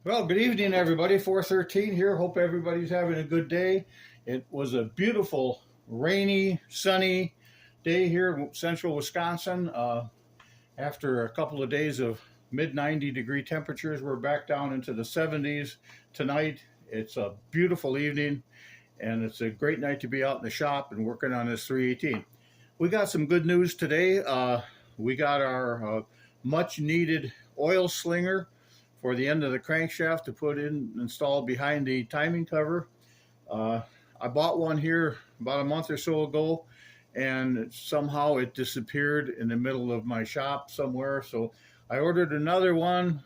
Well, good evening, everybody. 413 here. Hope everybody's having a good day. It was a beautiful, rainy, sunny day here in central Wisconsin. After a couple of days of mid 90-degree temperatures, we're back down into the 70s tonight. It's a beautiful evening, and it's a great night to be out in the shop and working on this 318. We got some good news today. We got our much needed oil slinger for the end of the crankshaft to put in installed behind the timing cover. Uh, I bought one here about a month or so ago, and somehow it disappeared in the middle of my shop somewhere. So I ordered another one.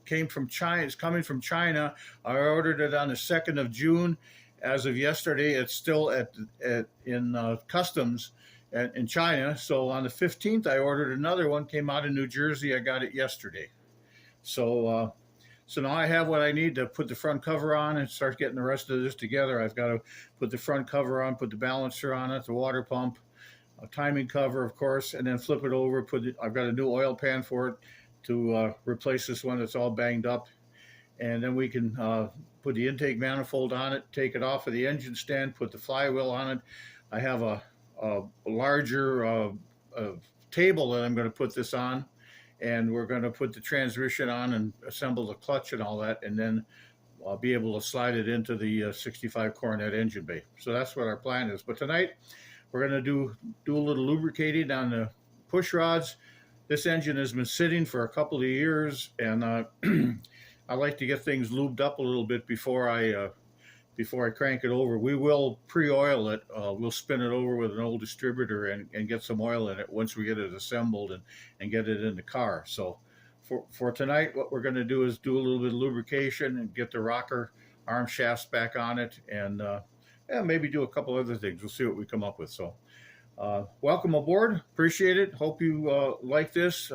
Came from China. It's coming from China. I ordered it on the 2nd of June. As of yesterday, it's still in customs in China. So on the 15th, I ordered another one. Came out of New Jersey. I got it yesterday. So now I have what I need to put the front cover on and start getting the rest of this together. I've got to put the front cover on, put the balancer on it, the water pump, a timing cover, of course, and then flip it over. I've got a new oil pan for it to replace this one that's all banged up, and then we can put the intake manifold on it, take it off of the engine stand, put the flywheel on it. I have a larger table that I'm going to put this on, and we're going to put the transmission on and assemble the clutch and all that, and then I'll be able to slide it into the 65 Coronet engine bay. So that's what our plan is. But tonight we're going to do a little lubricating on the push rods. This engine has been sitting for a couple of years, and I like to get things lubed up a little bit before I crank it over. We will pre-oil it. We'll spin it over with an old distributor and get some oil in it once we get it assembled and get it in the car. So for tonight, what we're going to do is do a little bit of lubrication and get the rocker arm shafts back on it, and maybe do a couple other things. We'll see what we come up with. So welcome aboard. Appreciate it. Hope you like this.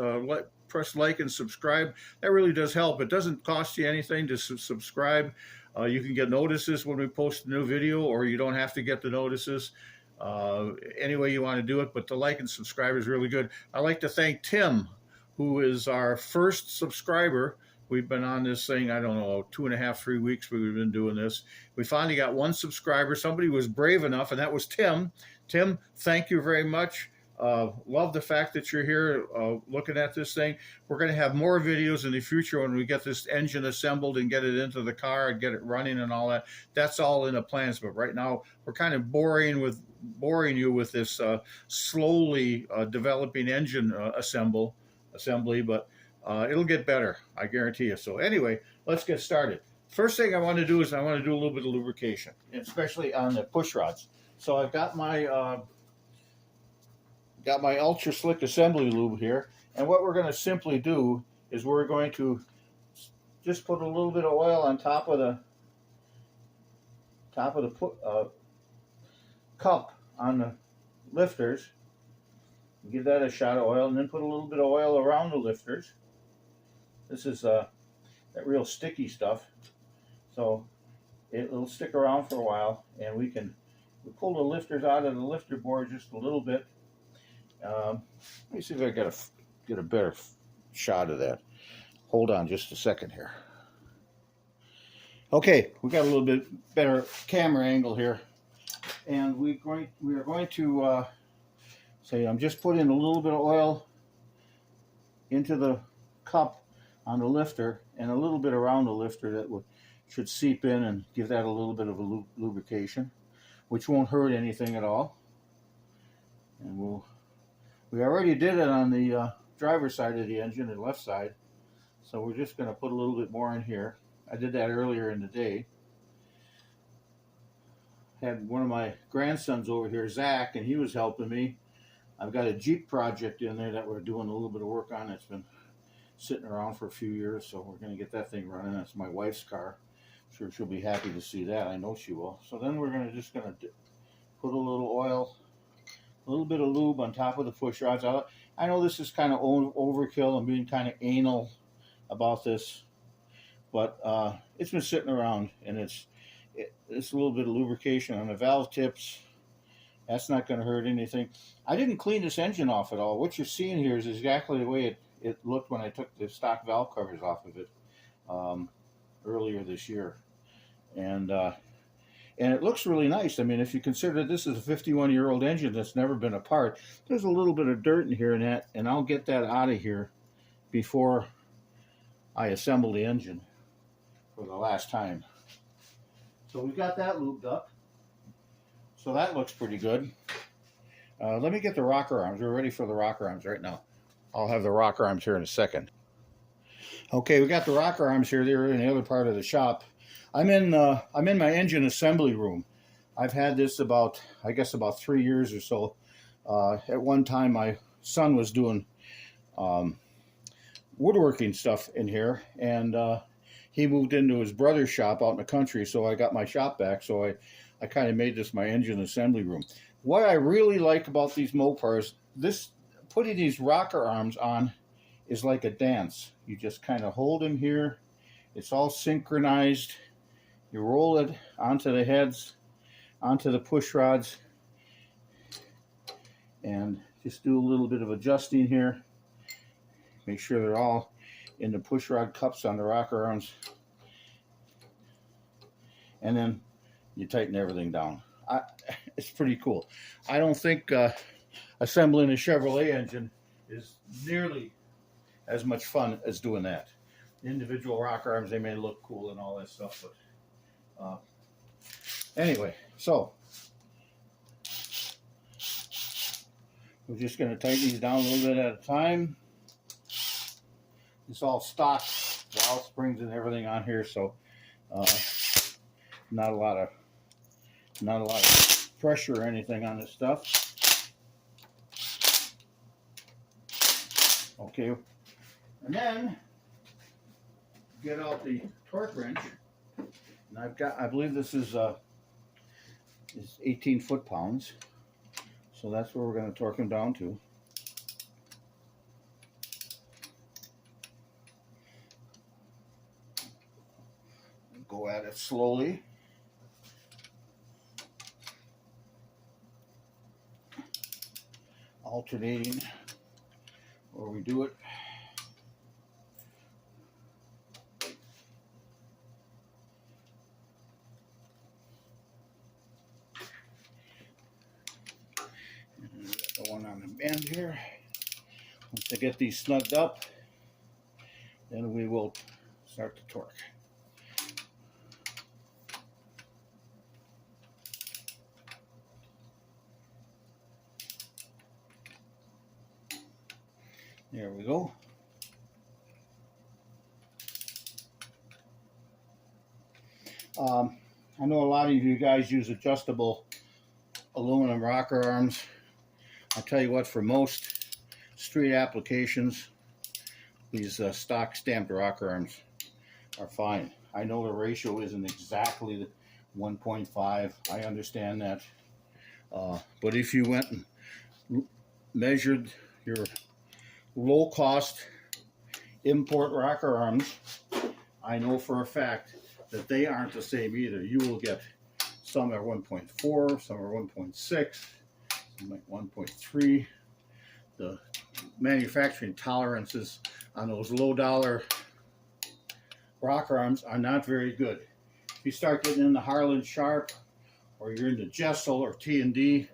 Press like and subscribe. That really does help. It doesn't cost you anything to subscribe. You can get notices when we post a new video, or you don't have to get the notices. Any way you want to do it, but the like and subscribe is really good. I'd like to thank Tim, who is our first subscriber. We've been on this thing, I don't know, 2.5, 3 weeks we've been doing this. We finally got one subscriber. Somebody was brave enough, and that was Tim. Tim, thank you very much. Love the fact that you're here looking at this thing. We're going to have more videos in the future when we get this engine assembled and get it into the car and get it running and all that. That's all in the plans. But right now, we're kind of boring you with this slowly developing engine assembly. But it'll get better, I guarantee you. So anyway, let's get started. First thing I want to do is I want to do a little bit of lubrication, especially on the push rods. So I've got my Ultra Slick Assembly Lube here, and what we're going to simply do is we're going to just put a little bit of oil on top of the cup on the lifters. Give that a shot of oil, and then put a little bit of oil around the lifters. This is that real sticky stuff, so it'll stick around for a while, and we pull the lifters out of the lifter board just a little bit. Let me see if I get a better shot of that. Hold on just a second here. Okay, we got a little bit better camera angle here, and we are going to say I'm just putting a little bit of oil into the cup on the lifter, and a little bit around the lifter that should seep in and give that a little bit of a lubrication, which won't hurt anything at all. And we already did it on the driver's side of the engine, the left side, so we're just going to put a little bit more in here. I did that earlier in the day. Had one of my grandsons over here, Zach, and he was helping me. I've got a Jeep project in there that we're doing a little bit of work on. It's been sitting around for a few years, so we're going to get that thing running. That's my wife's car. I'm sure she'll be happy to see that. I know she will. So then we're just going to put a little oil, a little bit of lube on top of the push rods. I know this is kind of overkill. I'm being kind of anal about this, but it's been sitting around, and it's a little bit of lubrication on the valve tips. That's not going to hurt anything. I didn't clean this engine off at all. What you're seeing here is exactly the way it looked when I took the stock valve covers off of it. um, earlier this year, and it looks really nice. I mean, if you consider this is a 51-year-old engine that's never been apart, there's a little bit of dirt in here and that, and I'll get that out of here before I assemble the engine for the last time. So we've got that lubed up. So that looks pretty good. Let me get the rocker arms. We're ready for the rocker arms right now. I'll have the rocker arms here in a second. Okay, we got the rocker arms here. They're in the other part of the shop. I'm in my engine assembly room. I've had this about 3 years or so. At one time, my son was doing woodworking stuff in here, and he moved into his brother's shop out in the country, so I got my shop back. So I kind of made this my engine assembly room. What I really like about these Mopars, putting these rocker arms on is like a dance. You just kind of hold them here. It's all synchronized. You roll it onto the heads, onto the push rods, and just do a little bit of adjusting here. Make sure they're all in the push rod cups on the rocker arms. And then you tighten everything down. It's pretty cool. I don't think assembling a Chevrolet engine is nearly as much fun as doing that. Individual rocker arms, they may look cool and all that stuff, but anyway, so we're just going to tighten these down a little bit at a time. It's all stock valve springs and everything on here, so not a lot of pressure or anything on this stuff. Okay, and then get out the torque wrench, and I believe this is 18 foot-pounds, so that's where we're going to torque them down to. Go at it slowly. Alternating where we do it. And the one on the bend here. Once I get these snugged up, then we will start the torque. There we go. I know a lot of you guys use adjustable aluminum rocker arms. I'll tell you what, for most street applications, these stock stamped rocker arms are fine. I know the ratio isn't exactly 1.5. I understand that. But if you went and measured your low-cost import rocker arms, I know for a fact that they aren't the same either. You will get some are 1.4, some are 1.6, some like 1.3. The manufacturing tolerances on those low-dollar rocker arms are not very good. If you start getting into Harlan Sharp, or you're into Jesel or T&D,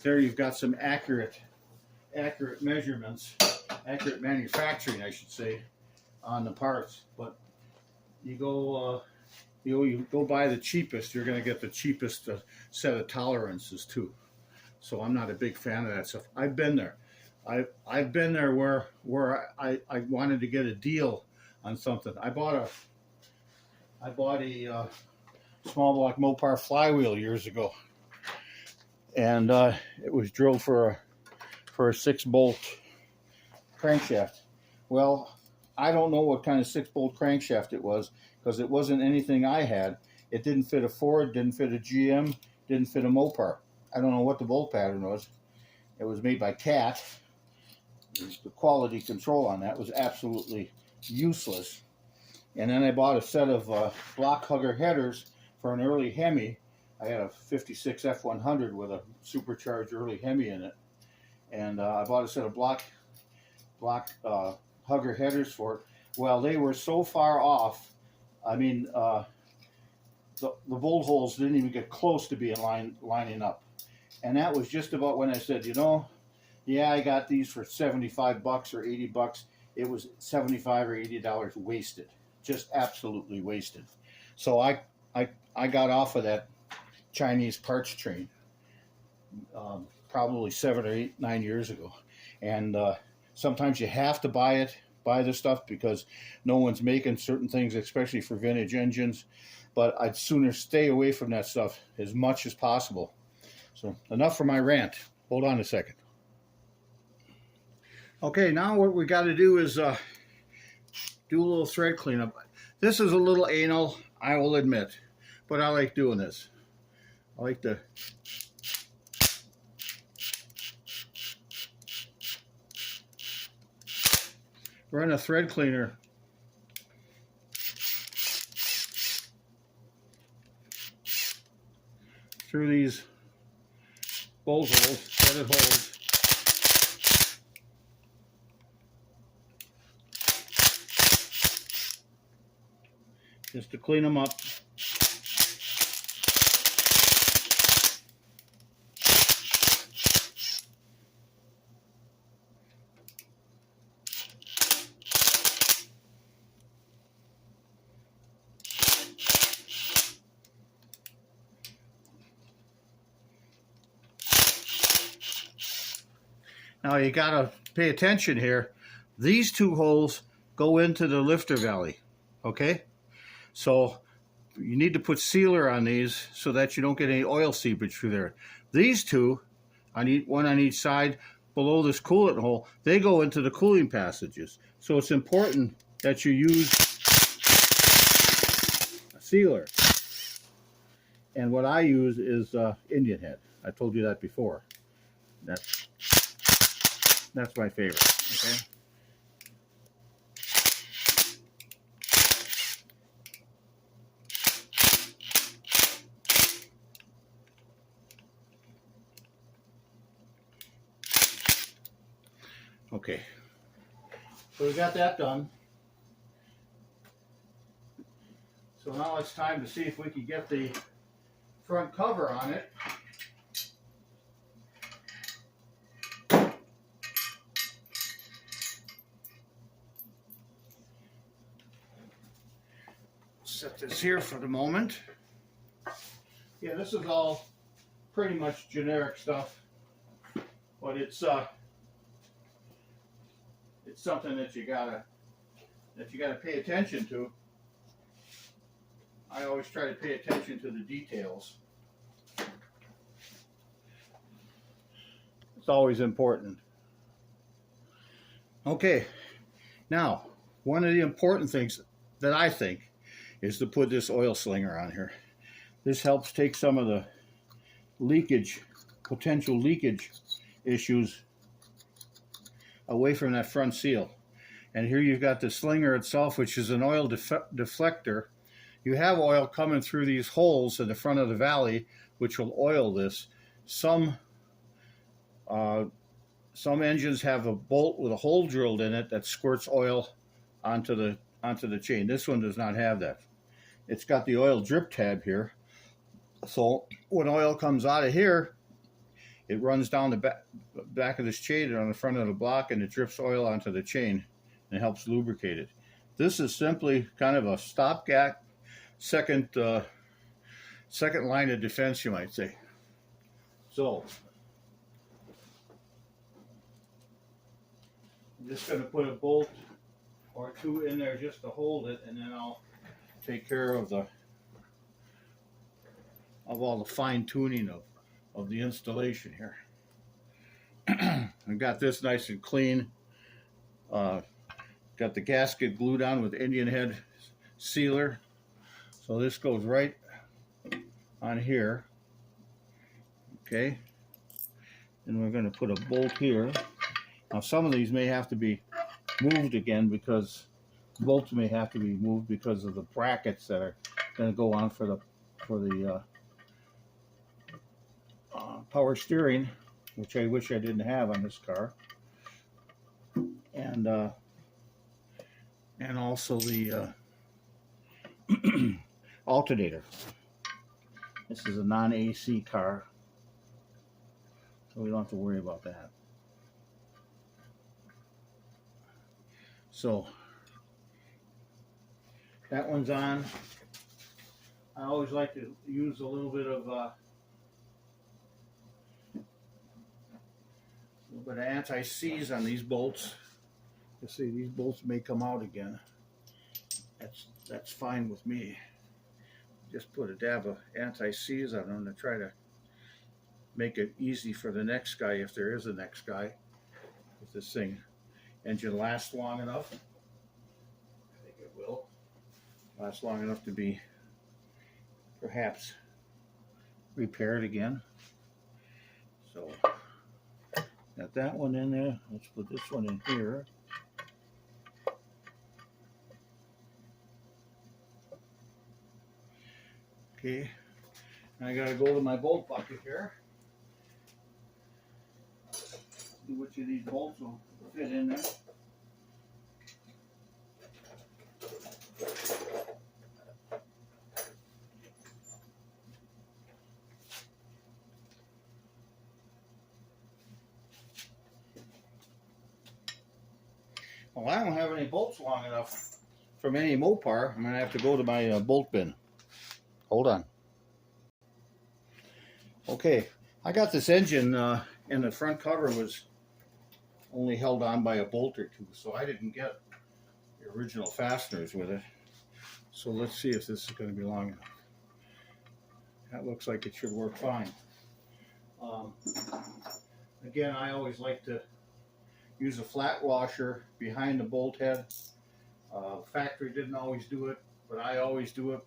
there you've got some accurate measurements. Accurate manufacturing, I should say, on the parts. But you go buy the cheapest, you're going to get the cheapest set of tolerances too. So I'm not a big fan of that stuff. I've been there. I've been there where I wanted to get a deal on something. I bought a small block Mopar flywheel years ago, and it was drilled for a 6-bolt crankshaft. Well, I don't know what kind of 6-bolt crankshaft it was, because it wasn't anything I had. It didn't fit a Ford, didn't fit a GM, didn't fit a Mopar. I don't know what the bolt pattern was. It was made by Cat. The quality control on that was absolutely useless. And then I bought a set of block hugger headers for an early Hemi. I had a 56 F100 with a supercharged early Hemi in it. And I bought a set of block hugger headers for it. Well, they were so far off I mean, the bolt holes didn't even get close to being lining up. And that was just about when I said, you know, yeah, I got these for 75 bucks or 80 bucks. It was 75 or $80 wasted, just absolutely wasted. So I got off of that Chinese parts train probably 7 or 8, 9 years ago. And sometimes you have to buy the stuff because no one's making certain things, especially for vintage engines. But I'd sooner stay away from that stuff as much as possible. So enough for my rant. Hold on a second. Okay, now what we got to do is do a little thread cleanup. This is a little anal, I will admit, but I like doing this. I like to run a thread cleaner through these bolt holes, threaded holes. Just to clean them up. Now you gotta pay attention here. These two holes go into the lifter valley, okay? So you need to put sealer on these so that you don't get any oil seepage through there. These two, one on each side below this coolant hole, they go into the cooling passages. So it's important that you use a sealer. And what I use is Indian Head. I told you that before. That's my favorite, okay? Okay, so we got that done. So now it's time to see if we can get the front cover on it. Set this here for the moment. Yeah, this is all pretty much generic stuff, but it's something that you gotta pay attention to. I always try to pay attention to the details. It's always important. Okay, now one of the important things that I think is to put this oil slinger on here. This helps take some of the leakage, potential leakage issues away from that front seal. And here you've got the slinger itself, which is an oil deflector. You have oil coming through these holes in the front of the valley, which will oil this. Some engines have a bolt with a hole drilled in it that squirts oil onto the chain. This one does not have that. It's got the oil drip tab here. So when oil comes out of here, it runs down the back of this chain on the front of the block, and it drips oil onto the chain and helps lubricate it. This is simply kind of a stopgap, second line of defense, you might say. So I'm just going to put a bolt or two in there just to hold it, and then I'll take care of all the fine tuning of the installation here. I've got this nice and clean. Got the gasket glued on with Indian Head sealer. So this goes right on here. Okay. And we're going to put a bolt here. Now some of these may have to be moved again because bolts may have to be moved because of the brackets that are going to go on for the power steering, which I wish I didn't have on this car, and also the alternator. This is a non-AC car, so we don't have to worry about that. So that one's on. I always like to use a little bit of anti-seize on these bolts. You see, these bolts may come out again. That's fine with me. Just put a dab of anti-seize on them to try to make it easy for the next guy, if there is a next guy, if this engine lasts long enough. I think it will last long enough to be perhaps repaired again. So got that one in there. Let's put this one in here. Okay, I gotta go to my bolt bucket here. See which of these bolts will fit in there. Well, I don't have any bolts long enough from any Mopar. I'm gonna have to go to my bolt bin. Hold on. Okay, I got this engine and the front cover was only held on by a bolt or two, so I didn't get the original fasteners with it. So let's see if this is going to be long enough. That looks like it should work fine. Again, I always like to use a flat washer behind the bolt head. Factory didn't always do it, but I always do it.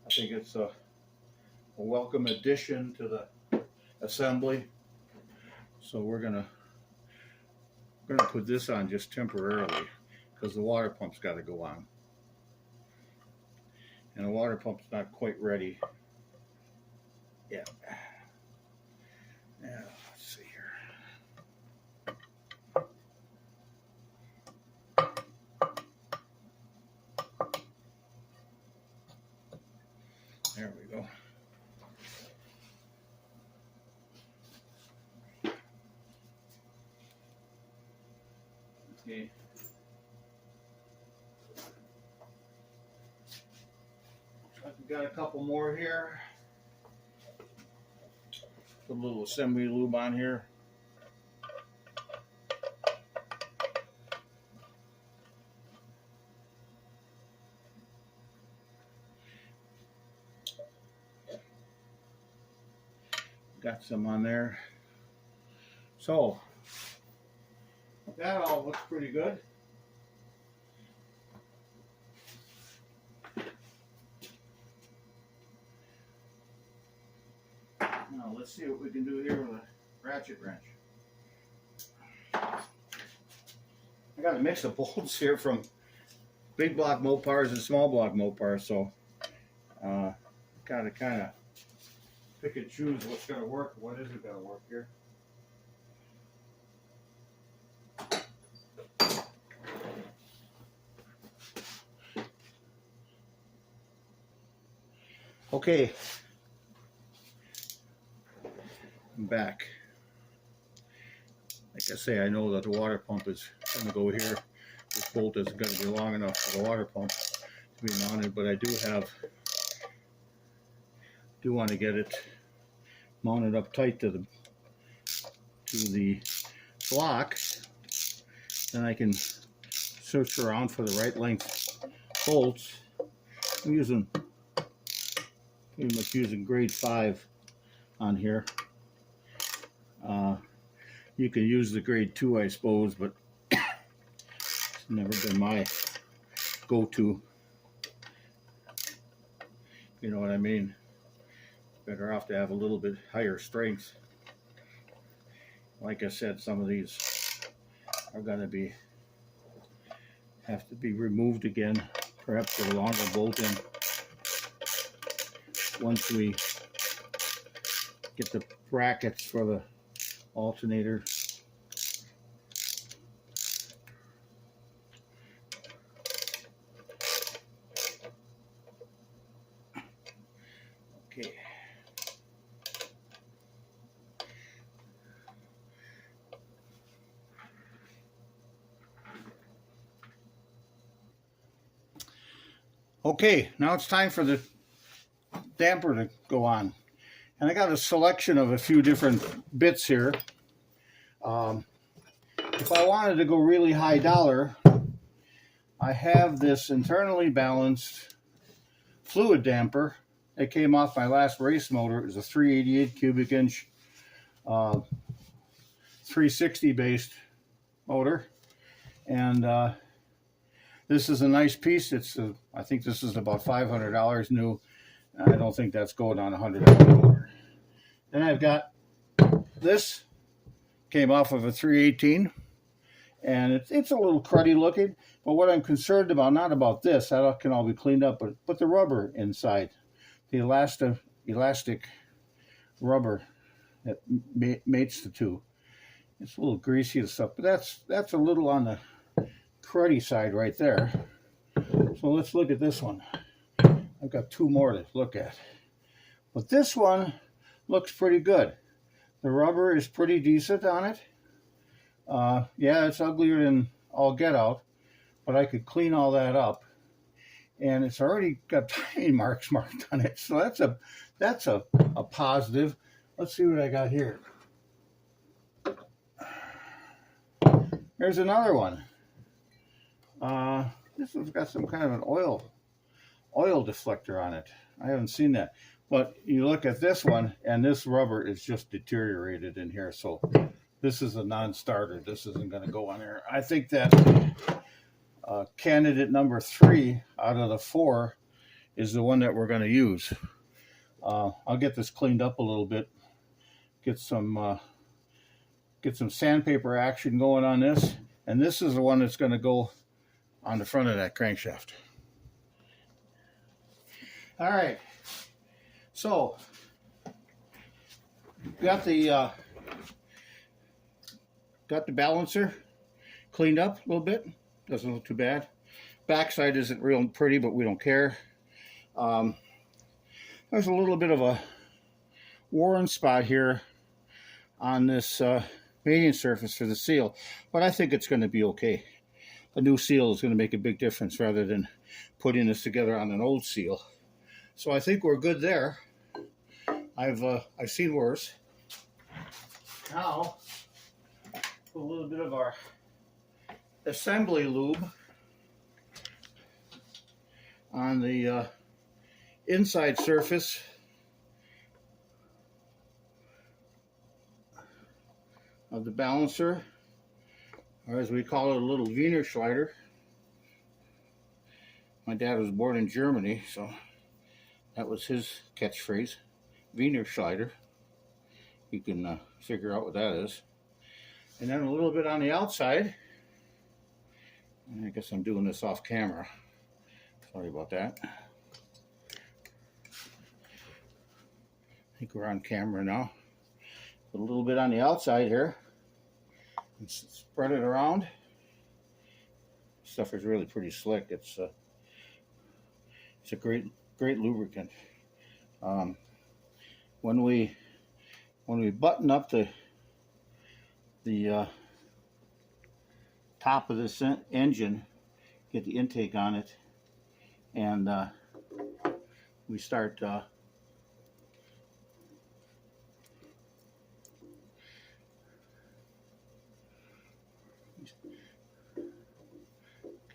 I think it's a welcome addition to the assembly. So we're gonna put this on just temporarily because the water pump's got to go on, and the water pump's not quite ready yet. Yeah, let's see here. There we go. Okay. Looks like we got a couple more here. Put a little assembly lube on here. Got some on there. So that all looks pretty good. Now let's see what we can do here with a ratchet wrench. I got a mix of bolts here from big block Mopars and small block Mopars, so gotta kind of pick and choose what's going to work, what isn't going to work here. Okay, I'm back. Like I say, I know that the water pump is going to go here. This bolt isn't going to be long enough for the water pump to be mounted, but I do want to get it mounted up tight to the block. Then I can search around for the right length bolts. I'm pretty much using grade 5 on here. You can use the grade 2, I suppose, but it's never been my go-to. You know what I mean? Better off to have a little bit higher strength. Like I said, some of these are going to have to be removed again, perhaps with a longer bolt in. Once we get the brackets for the alternator. Okay. Okay, now it's time for the damper to go on. And I got a selection of a few different bits here. If I wanted to go really high dollar, I have this internally balanced fluid damper. It came off my last race motor. It was a 388 cubic inch 360 based motor. And this is a nice piece. I think this is about $500 new. I don't think that's going on a $100 motor. Then I've got this, came off of a 318, and it's a little cruddy looking. But what I'm concerned about, not about this, that can all be cleaned up, but the rubber inside, the elastic rubber that mates the two. It's a little greasy and stuff, but that's a little on the cruddy side right there. So let's look at this one. I've got two more to look at. But this one looks pretty good. The rubber is pretty decent on it. Yeah, it's uglier than all get out, but I could clean all that up. And it's already got tiny marks marked on it. So that's a positive. Let's see what I got here. There's another one. This one's got some kind of an oil deflector on it. I haven't seen that. But you look at this one, and this rubber is just deteriorated in here. So this is a non-starter. This isn't going to go on there. I think that candidate number 3 out of the 4 is the one that we're going to use. I'll get this cleaned up a little bit. Get some sandpaper action going on this. And this is the one that's going to go on the front of that crankshaft. All right. So, got the balancer cleaned up a little bit. Doesn't look too bad. Backside isn't real pretty, but we don't care. There's a little bit of a worn spot here on this mating surface for the seal, but I think it's going to be okay. A new seal is going to make a big difference rather than putting this together on an old seal. So I think we're good there. I've seen worse. Now, put a little bit of our assembly lube on the inside surface of the balancer, or as we call it, a little Wiener Schleider. My dad was born in Germany, so that was his catchphrase, Wiener Schleider. You can figure out what that is. And then a little bit on the outside. I guess I'm doing this off camera. Sorry about that. I think we're on camera now. Put a little bit on the outside here. And spread it around. Stuff is really pretty slick. It's a great lubricant. When we button up the top of this engine, get the intake on it, and we start okay,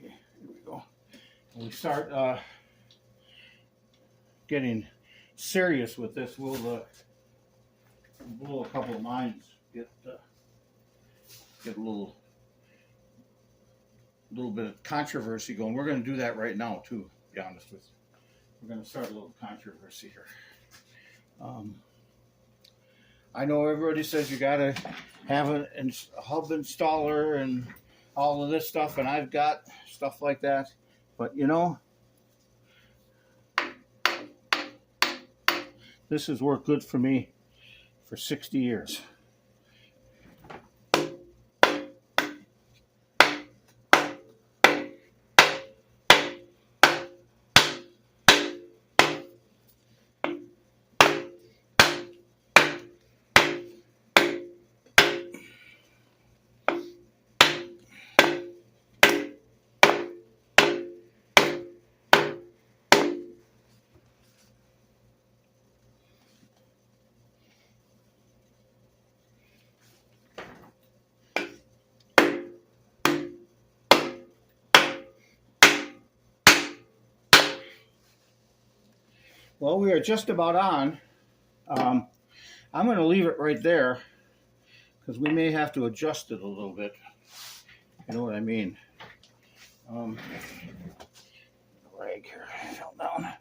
here we go. And we start getting serious with this. We'll blow a couple of minds, get a little bit of controversy going. We're going to do that right now too, to be honest with you. We're going to start a little controversy here. I know everybody says you got to have a hub installer and all of this stuff, and I've got stuff like that, but you know, this has worked good for me for 60 years. Well, we are just about on. I'm going to leave it right there because we may have to adjust it a little bit. You know what I mean? Rag here fell down.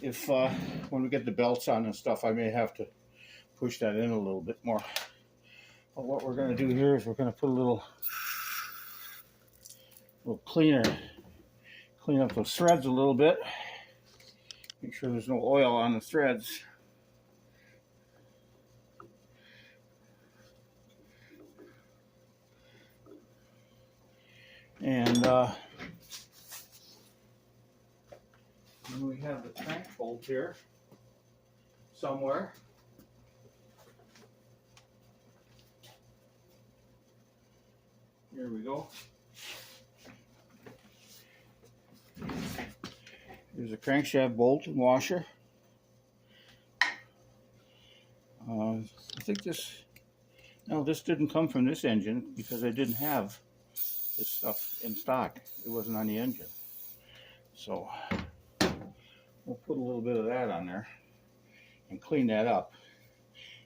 If when we get the belts on and stuff, I may have to push that in a little bit more. But what we're going to do here is we're going to put a little cleaner, clean up those threads a little bit. Make sure there's no oil on the threads. And then we have the crank bolt here somewhere. Here we go. Here's a crankshaft bolt and washer. I think this didn't come from this engine because I didn't have this stuff in stock. It wasn't on the engine. So we'll put a little bit of that on there and clean that up.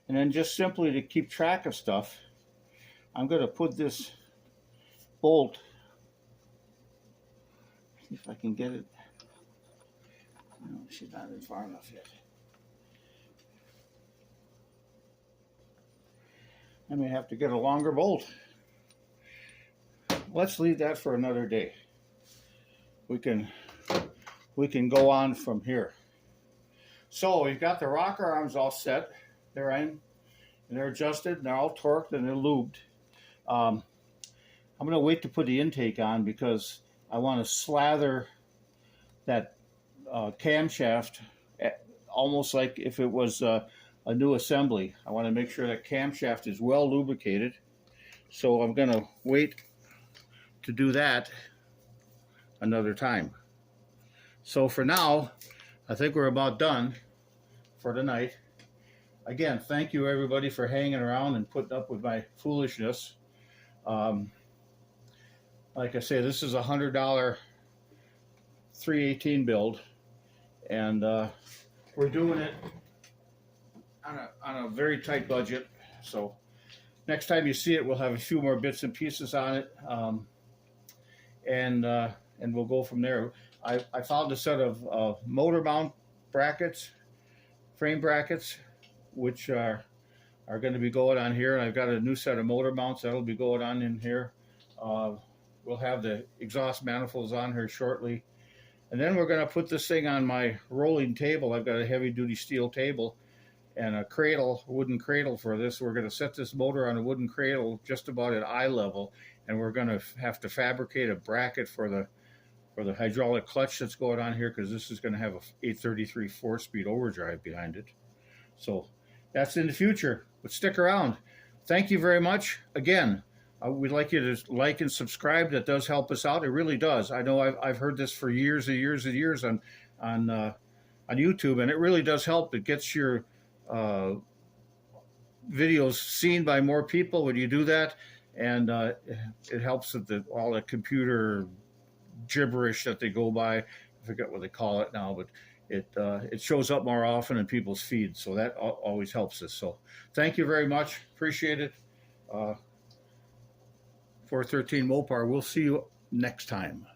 And then just simply to keep track of stuff, I'm going to put this bolt, see if I can get it. No, she's not in far enough yet. I may have to get a longer bolt. Let's leave that for another day. We can go on from here. So we've got the rocker arms all set. They're in, and they're adjusted, and they're all torqued, and they're lubed. I'm going to wait to put the intake on because I want to slather that camshaft almost like if it was a new assembly. I want to make sure that camshaft is well lubricated. So I'm going to wait to do that another time. So for now, I think we're about done for tonight. Again, thank you everybody for hanging around and putting up with my foolishness. Like I say, this is a $100 318 build, and we're doing it on a very tight budget. So next time you see it, we'll have a few more bits and pieces on it, and we'll go from there. I found a set of motor mount brackets, frame brackets, which are going to be going on here. And I've got a new set of motor mounts that'll be going on in here. We'll have the exhaust manifolds on here shortly. And then we're going to put this thing on my rolling table. I've got a heavy-duty steel table and a cradle, wooden cradle for this. We're going to set this motor on a wooden cradle just about at eye level, and we're going to have to fabricate a bracket for the hydraulic clutch that's going on here, because this is going to have a 833 4-speed overdrive behind it. So that's in the future, but stick around. Thank you very much. Again, we'd like you to like and subscribe. That does help us out. It really does. I know I've heard this for years and years and years on YouTube, and it really does help. It gets your videos seen by more people when you do that, and it helps with all the computer gibberish that they go by. I forget what they call it now, but it shows up more often in people's feeds, so that always helps us. So thank you very much. Appreciate it. 413 Mopar. We'll see you next time.